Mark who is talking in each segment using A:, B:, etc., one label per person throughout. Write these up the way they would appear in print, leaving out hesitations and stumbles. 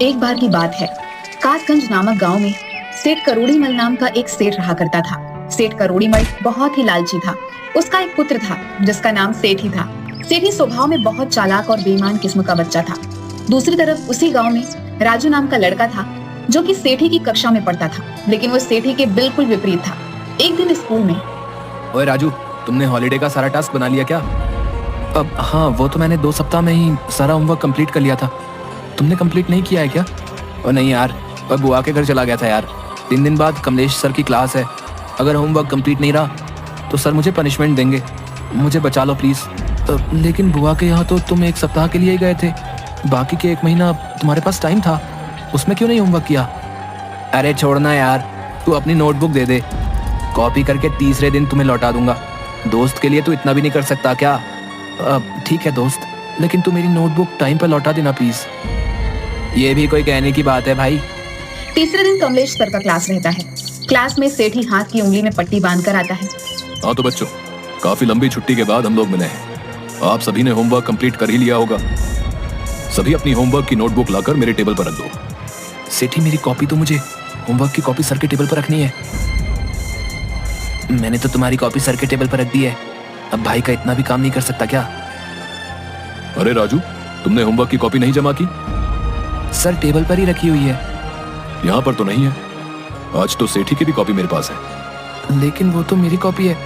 A: एक बार की बात है, कासगंज नामक गांव में सेठ करोड़ीमल नाम का एक सेठ रहा करता था। सेठ करोड़ीमल बहुत ही लालची था। उसका एक पुत्र था जिसका नाम सेठी था। सेठी स्वभाव में बहुत चालाक और बेईमान किस्म का बच्चा था। दूसरी तरफ उसी गांव में राजू नाम का लड़का था जो कि सेठी की कक्षा में पढ़ता था, लेकिन वो सेठी के बिल्कुल विपरीत था। एक दिन स्कूल में,
B: ओए राजू, तुमने हॉलीडे का सारा टास्क बना लिया क्या? अब हाँ, वो तो मैंने 2 सप्ताह में ही सारा होमवर्क कंप्लीट कर लिया था। तुमने कंप्लीट नहीं किया है क्या? और नहीं यार, मैं बुआ के घर चला गया था यार। 3 दिन बाद कमलेश सर की क्लास है। अगर होमवर्क कंप्लीट नहीं रहा तो सर मुझे पनिशमेंट देंगे। मुझे बचा लो प्लीज। लेकिन बुआ के यहाँ तो तुम 1 सप्ताह के लिए ही गए थे, बाकी के 1 महीना तुम्हारे पास टाइम था, उसमें क्यों नहीं होमवर्क किया? अरे छोड़ना यार, तू अपनी नोटबुक दे दे, कॉपी करके तीसरे दिन तुम्हें लौटा दूंगा। दोस्त के लिए तू इतना भी नहीं कर सकता क्या? ठीक है दोस्त, लेकिन तू मेरी नोटबुक टाइम पर लौटा देना प्लीज। ये भी कोई कहने की बात है भाई।
A: तीसरे दिन कमलेश सर का क्लास रहता है। क्लास में सेठी हाथ की उंगली में पट्टी बांधकर आता है।
C: हाँ तो बच्चों, काफी लंबी छुट्टी के बाद हम लोग मिले हैं। आप सभी ने होमवर्क कंप्लीट कर ही लिया होगा। सभी अपनी होमवर्क की नोटबुक लाकर मेरे टेबल पर रख दो।
B: सेठी, मेरी कॉपी तो मुझे होमवर्क की कॉपी सर के टेबल पर रखनी है। मैंने तो तुम्हारी कॉपी सर के टेबल पर रख दी है, अब भाई का इतना भी काम नहीं कर सकता क्या?
C: अरे राजू, तुमने होमवर्क की कॉपी नहीं जमा की?
B: सर टेबल पर ही रखी हुई है।
C: यहाँ पर तो नहीं है। आज तो सेठी की भी कॉपी मेरे पास है।
B: लेकिन वो तो मेरी कॉपी है।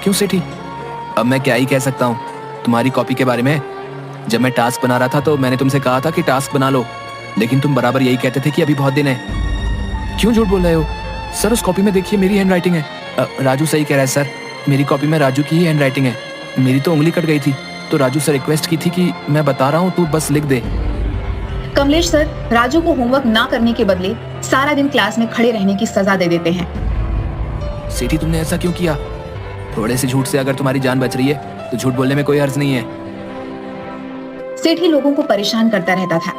B: क्यों सेठी? अब मैं क्या ही कह सकता हूँ तुम्हारी कॉपी के बारे में। जब मैं टास्क बना रहा था तो मैंने तुमसे कहा था कि टास्क बना लो, लेकिन तुम बराबर यही कहते थे कि अभी बहुत दिन है। क्यों झूठ बोल रहे हो? सर उस कॉपी में देखिए, मेरी हैंड राइटिंग है। राजू सही कह रहा है सर, मेरी कॉपी में राजू की ही हैंड राइटिंग है। मेरी तो उंगली कट गई थी, तो राजू से रिक्वेस्ट की थी कि मैं बता रहा हूँ, तू बस लिख दे।
A: कमलेश सर राजू को होमवर्क ना करने के बदले सारा दिन क्लास में खड़े रहने की सजा दे देते हैं।
B: सेठी, तुमने ऐसा क्यों किया? थोड़े से झूठ से अगर तुम्हारी जान बच रही है तो झूठ बोलने में कोई हर्ज नहीं है।
A: सेठी लोगों को परेशान करता रहता था।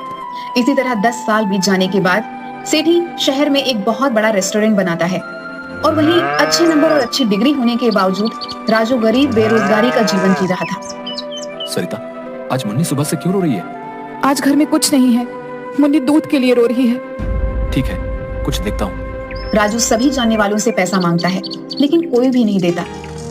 A: इसी तरह 10 साल बीत जाने के बाद सेठी शहर में एक बहुत बड़ा रेस्टोरेंट बनाता है, और वहीं अच्छे नंबर और अच्छी डिग्री होने के बावजूद राजू गरीब बेरोजगारी का जीवन जी रहा था।
C: सरिता, आज मुन्नी सुबह से क्यों रो रही है?
D: आज घर में कुछ नहीं है, मुन्नी दूध के लिए रो रही है।
C: ठीक है, कुछ देखता हूँ।
A: राजू सभी जानने वालों से पैसा मांगता है, लेकिन कोई भी नहीं देता।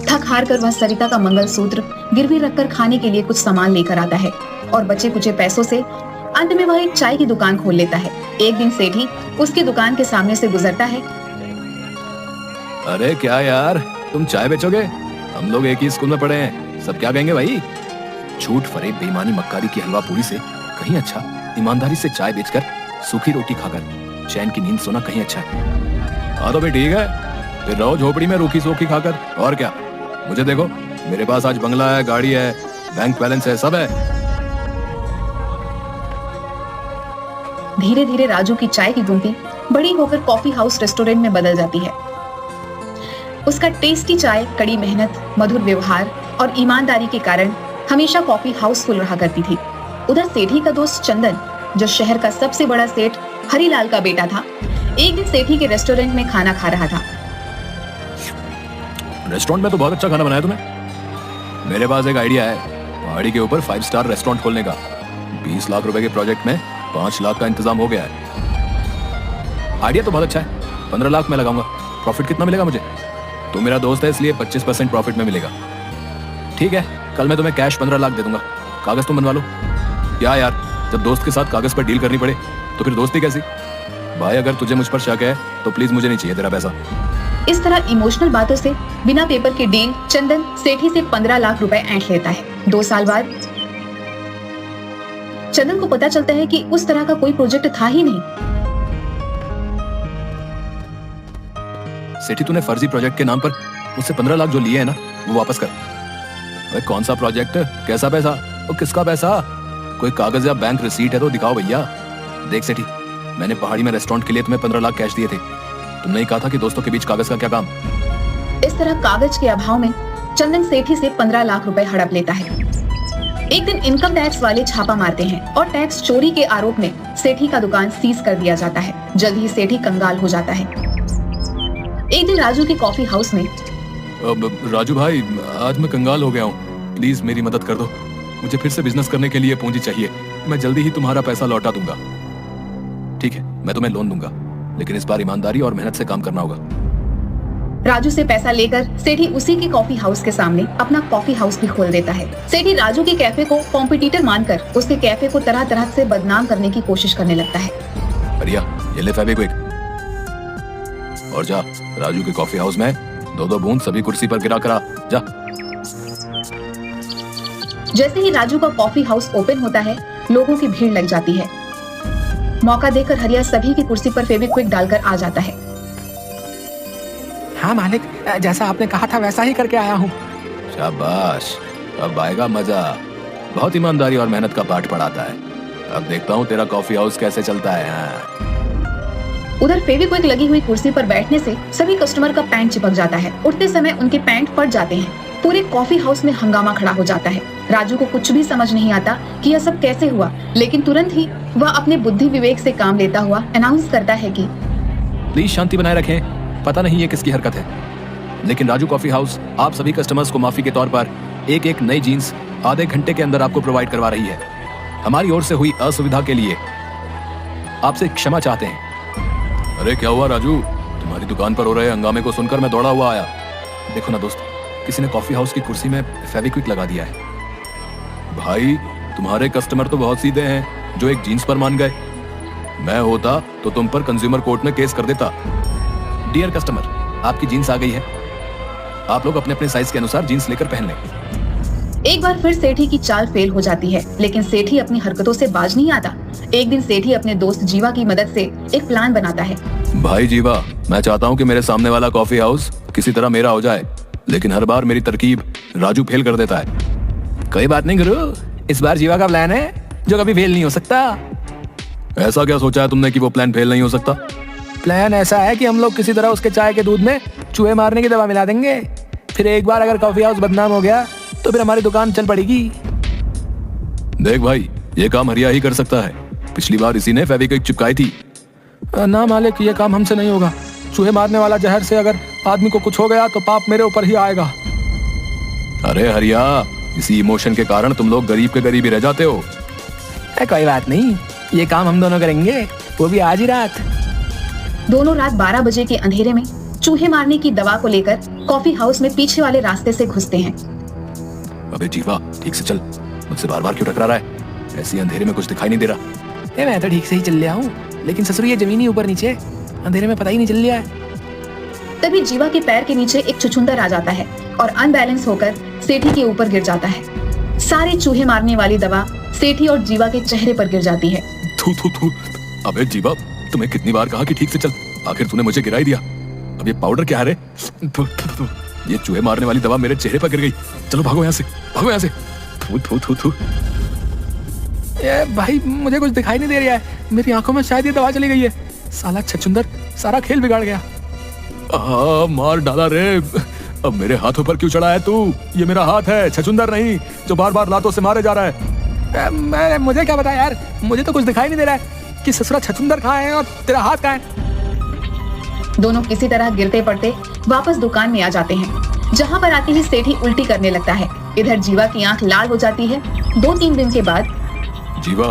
A: थक हार कर वह सरिता का मंगलसूत्र गिरवी रखकर खाने के लिए कुछ सामान लेकर आता है, और बचे कुचे पैसों से अंत में वह एक चाय की दुकान खोल लेता है। एक दिन सेठी उसकी दुकान के सामने से गुजरता है।
C: अरे क्या यार, तुम चाय बेचोगे? हम लोग एक ही स्कूल में पढ़े हैं, सब क्या कहेंगे भाई? झूठ, फरेब, बेईमानी, मक्कारी की हलवा पूरी से कहीं अच्छा ईमानदारी से चाय बेचकर सूखी रोटी खाकर चैन की नींद सोना कहीं अच्छा है। हाँ तो भी ठीक है, फिर रहो झोपड़ी में रूखी सूखी खाकर। और क्या, मुझे देखो, मेरे पास आज बंगला है, गाड़ी है, बैंक बैलेंस है, सब है।
A: धीरे धीरे राजू की चाय की गुमटी बड़ी होकर कॉफी हाउस रेस्टोरेंट में बदल जाती है। उसका टेस्टी चाय, कड़ी मेहनत, मधुर व्यवहार और ईमानदारी के कारण हमेशा कॉफी हाउस फुल रहा करती थी। उधर सेठी का दोस्त चंदन, जो शहर का सबसे बड़ा सेठ हरीलाल का बेटा था, एक दिन सेठी के रेस्टोरेंट में खाना खा रहा था।
C: रेस्टोरेंट में तो बहुत अच्छा खाना बनाया तुमने। मेरे पास एक आइडिया है, पहाड़ी के ऊपर 5 स्टार रेस्टोरेंट खोलने का। 20 लाख रुपए के प्रोजेक्ट में 5 लाख का इंतजाम हो गया है। आइडिया तो बहुत अच्छा है। 15 लाख में लगाऊंगा। प्रॉफिट कितना मिलेगा मुझे? तो मेरा दोस्त है इसलिए 25% प्रॉफिट में मिलेगा। ठीक है, कल मैं तुम्हें कैश 15 लाख दे दूंगा, कागज तुम बनवा लो। क्या यार, जब दोस्त के साथ कागज पर डील करनी पड़े तो फिर दोस्ती कैसी? भाई अगर तुझे मुझ पर शक है तो प्लीज मुझे नहीं चाहिए तेरा पैसा।
A: इस तरह इमोशनल बातों से बिना पेपर के डील चंदन सेठी से 15 लाख रुपए ऐंठ लेता है। 2 साल बाद चंदन को पता चलता है कि उस तरह का कोई प्रोजेक्ट था ही नहीं।
C: सेठी, तूने फर्जी प्रोजेक्ट के नाम पर मुझसे 15 लाख जो लिए है ना, वो वापस कर। अरे कौन सा प्रोजेक्ट, कैसा पैसा और किसका पैसा? कोई कागज या बैंक रिसीट है तो दिखाओ भैया। देख सेठी, मैंने पहाड़ी में रेस्टोरेंट के लिए तुम्हें 15 लाख कैश दिए थे। तुमने ही कहा था कि दोस्तों के बीच कागज का क्या काम।
A: इस तरह कागज के अभाव में चंदन सेठी से 15 लाख रुपए हड़प लेता है। एक दिन इनकम टैक्स वाले छापा मारते हैं और टैक्स चोरी के आरोप में सेठी का दुकान सीज कर दिया जाता है। जल्द ही सेठी कंगाल हो जाता है। एक दिन राजू के कॉफी हाउस में,
C: राजू भाई, आज मैं कंगाल हो गया हूँ, प्लीज मेरी मदद कर दो। मुझे फिर से बिजनेस करने के लिए पूंजी चाहिए। मैं जल्दी ही तुम्हारा पैसा लौटा दूंगा। ठीक है, मैं तुम्हें लोन दूंगा, लेकिन इस बार ईमानदारी और मेहनत से काम करना होगा।
A: राजू से पैसा लेकर सेठी उसी के कॉफी हाउस के सामने अपना कॉफी हाउस भी खोल देता है। सेठी राजू के कैफे को कॉम्पिटिटर मानकर उसके कैफे को तरह तरह से बदनाम करने की कोशिश करने लगता है।
C: रिया, ये ले फेविक्विक और जा राजू के कॉफी हाउस में 2-2 बूंद सभी कुर्सी पर गिरा करा जा।
A: जैसे ही राजू का कॉफी हाउस ओपन होता है, लोगों की भीड़ लग जाती है। मौका देकर हरिया सभी की कुर्सी पर फेविक्विक डालकर आ जाता है।
B: हाँ मालिक, जैसा आपने कहा था वैसा ही करके आया हूँ।
C: शाबाश, अब आएगा मजा। बहुत ईमानदारी और मेहनत का पाठ पढ़ाता है। अब देखता हूँ तेरा कॉफी हाउस कैसे चलता है।
A: उधर फेविक्विक लगी हुई कुर्सी पर बैठने से सभी कस्टमर का पैंट चिपक जाता है। उठते समय उनके पैंट फट जाते हैं। पूरे कॉफी हाउस में हंगामा खड़ा हो जाता है। राजू को कुछ भी समझ नहीं आता कि यह सब कैसे हुआ, लेकिन तुरंत ही वह अपने बुद्धि विवेक से काम लेता हुआ अनाउंस करता है कि
C: प्लीज शांति बनाए रखें। पता नहीं ये किसकी हरकत है, लेकिन राजू कॉफी हाउस आप सभी कस्टमर्स को माफी के तौर पर एक नई जीन्स आधे घंटे के अंदर आपको प्रोवाइड करवा रही है। हमारी ओर से हुई असुविधा के लिए आपसे क्षमा चाहते हैं। अरे क्या हुआ राजू, तुम्हारी दुकान पर हो रहे हंगामे को सुनकर मैं दौड़ा हुआ आया। देखो ना दोस्त, किसी ने कॉफी हाउस की कुर्सी में फेविक्विक लगा दिया है। भाई, तुम्हारे कस्टमर तो बहुत सीधे हैं जो एक जीन्स पर मान गए। मैं होता तो तुम पर कंज्यूमर कोर्ट में केस कर देता। डियर कस्टमर, आपकी जीन्स आ गई है। आप लोग अपने अपने साइज के अनुसार जीन्स लेकर पहन लें।
A: एक बार फिर सेठी की चाल फेल हो जाती है, लेकिन सेठी अपनी हरकतों से बाज नहीं आता। एक दिन सेठी अपने दोस्त जीवा की मदद से एक प्लान बनाता है।
C: भाई जीवा, मैं चाहता हूँ कि मेरे सामने वाला कॉफी हाउस किसी तरह मेरा हो जाए, लेकिन हर बार मेरी तरकीब राजू फेल कर देता है।
B: कोई बात नहीं गुरु, इस बार जीवा का प्लान है जो कभी फेल नहीं हो सकता।
C: ऐसा क्या सोचा है तुमने कि वो प्लान फेल नहीं हो सकता?
B: प्लान ऐसा है कि हम लोग किसी तरह उसके चाय के दूध में चूहे मारने की दवा मिला देंगे। फिर एक बार अगर कॉफी हाउस बदनाम हो गया तो फिर हमारी दुकान चल पड़ेगी।
C: देख भाई, ये काम हरिया ही कर सकता है। पिछली बार इसी ने फेविक्विक चिपकाई थी।
B: ना मालिक, ये काम हमसे नहीं होगा। चूहे मारने वाला जहर से अगर आदमी को कुछ हो गया तो पाप मेरे ऊपर ही आएगा।
C: अरे हरिया, इसी इमोशन के कारण तुम लोग गरीब के गरीब ही रह जाते हो।
B: कोई बात नहीं, ये काम हम दोनों करेंगे, वो भी आज ही रात।
A: दोनों रात 12 बजे के अंधेरे में चूहे मारने की दवा को लेकर कॉफी हाउस में पीछे वाले रास्ते से घुसते हैं।
C: अबे जीवा, ठीक से चल, मुझसे बार बार क्यों टकरा रहा है? ऐसी अंधेरे में कुछ दिखाई नहीं दे रहा।
B: मैं तो ठीक से ही चल रहा हूँ, लेकिन ससुर ये जमीन ही ऊपर नीचे, अंधेरे में पता ही नहीं चल रहा है।
A: तभी जीवा के पैर के नीचे एक छुछुंदर आ जाता है और अनबैलेंस होकर सेठी के ऊपर गिर जाता है। सारे चूहे मारने वाली दवा सेठी और जीवा के चेहरे पर गिर जाती है।
C: थू थू थू। अबे जीवा, तुम्हें कितनी बार कहा कि ठीक से चल, आखिर तूने मुझे गिरा ही दिया। अब ये पाउडर क्या है रे? ये चूहे मारने वाली दवा मेरे चेहरे पर गिर गई। चलो भागो यहाँ से, भागो यहाँ से। थू थू थू थू।
B: भाई, मुझे कुछ दिखाई नहीं दे रहा है, मेरी आंखों में शायद ये दवा चली गई है। साला छछुंदर सारा खेल बिगाड़ गया।
C: मार डाला रे। अब मेरे हाथों पर क्यों चढ़ा है तू? ये मेरा हाथ है, छछुंदर नहीं, जो बार बार लातों से मारे जा रहा है।
B: मुझे क्या पता यार, मुझे तो कुछ दिखाई नहीं दे रहा है कि ससुरा छछुंदर कहाँ है और तेरा हाथ कहाँ है।
A: दोनों किसी तरह गिरते पड़ते वापस दुकान में आ जाते हैं, जहाँ पर आती ही सेठी उल्टी करने लगता है। इधर जीवा की आंख लाल हो जाती है। 2-3 दिन के बाद,
C: जीवा,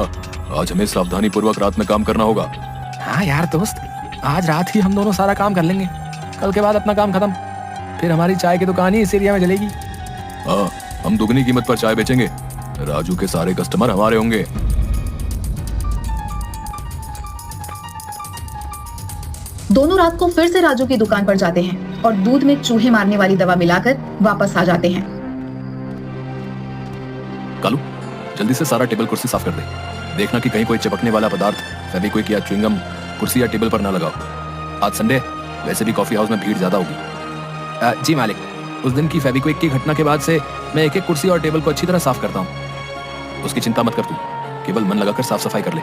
C: आज हमें सावधानी पूर्वक रात में काम करना होगा।
B: हाँ यार दोस्त, आज रात ही हम दोनों सारा काम कर लेंगे। कल के बाद अपना काम खत्म, फिर हमारी चाय की दुकान ही इस एरिया में चलेगी।
C: हाँ, हम दुगनी कीमत पर चाय बेचेंगे। राजू के सारे कस्टमर हमारे होंगे।
A: दोनों रात को फिर से राजू की दुकान पर जाते हैं और दूध में चूहे मारने वाली दवा मिलाकर वापस आ जाते हैं।
C: कालू, जल्दी से सारा टेबल कुर्सी साफ कर दे। देखना कि कहीं कोई चिपकने वाला पदार्थ फेविक्विक या च्युइंगम कुर्सी या टेबल पर ना लगाओ। आज संडे, वैसे भी कॉफी हाउस में भीड़ ज्यादा होगी।
B: जी मालिक,
C: उस दिन की फेविक्विक की घटना के बाद से मैं एक एक कुर्सी और टेबल को अच्छी तरह साफ करता हूँ। उसकी चिंता मत कर तू, केवल मन लगाकर साफ सफाई कर ले।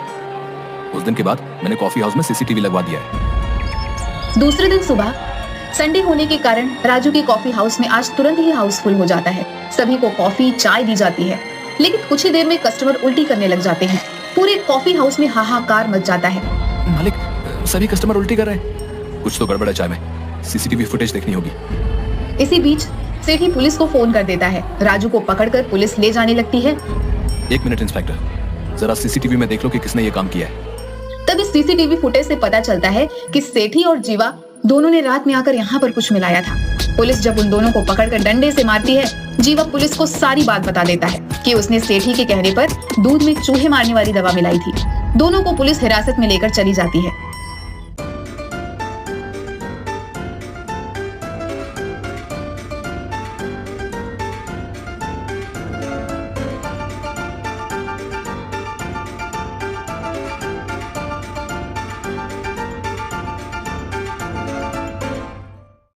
C: उस दिन के बाद मैंने कॉफी हाउस में सीसीटीवी लगवा दिया है।
A: दूसरे दिन सुबह, संडे होने के कारण राजू के कॉफी हाउस में आज तुरंत ही हाउसफुल हो जाता है। सभी को कॉफी चाय दी जाती है, लेकिन कुछ ही देर में कस्टमर उल्टी करने लग जाते हैं। पूरे कॉफी हाउस में हाहाकार मच जाता है।
B: मालिक, सभी कस्टमर उल्टी कर रहे हैं।
C: कुछ तो गड़बड़ है चाय में, सीसीटीवी फुटेज देखनी होगी।
A: इसी बीच सेठी पुलिस को फोन कर देता है। राजू को पकड़कर पुलिस ले जाने लगती है।
C: 1 मिनट इंस्पेक्टर, जरा सीसीटीवी में देख लो कि किसने ये काम किया है।
A: तभी सीसीटीवी फुटेज से पता चलता है कि सेठी और जीवा दोनों ने रात में आकर यहाँ पर कुछ मिलाया था। पुलिस जब उन दोनों को पकड़कर डंडे से मारती है, जीवा पुलिस को सारी बात बता देता है कि उसने सेठी के कहने पर दूध में चूहे मारने वाली दवा मिलाई थी। दोनों को पुलिस हिरासत में लेकर चली जाती है।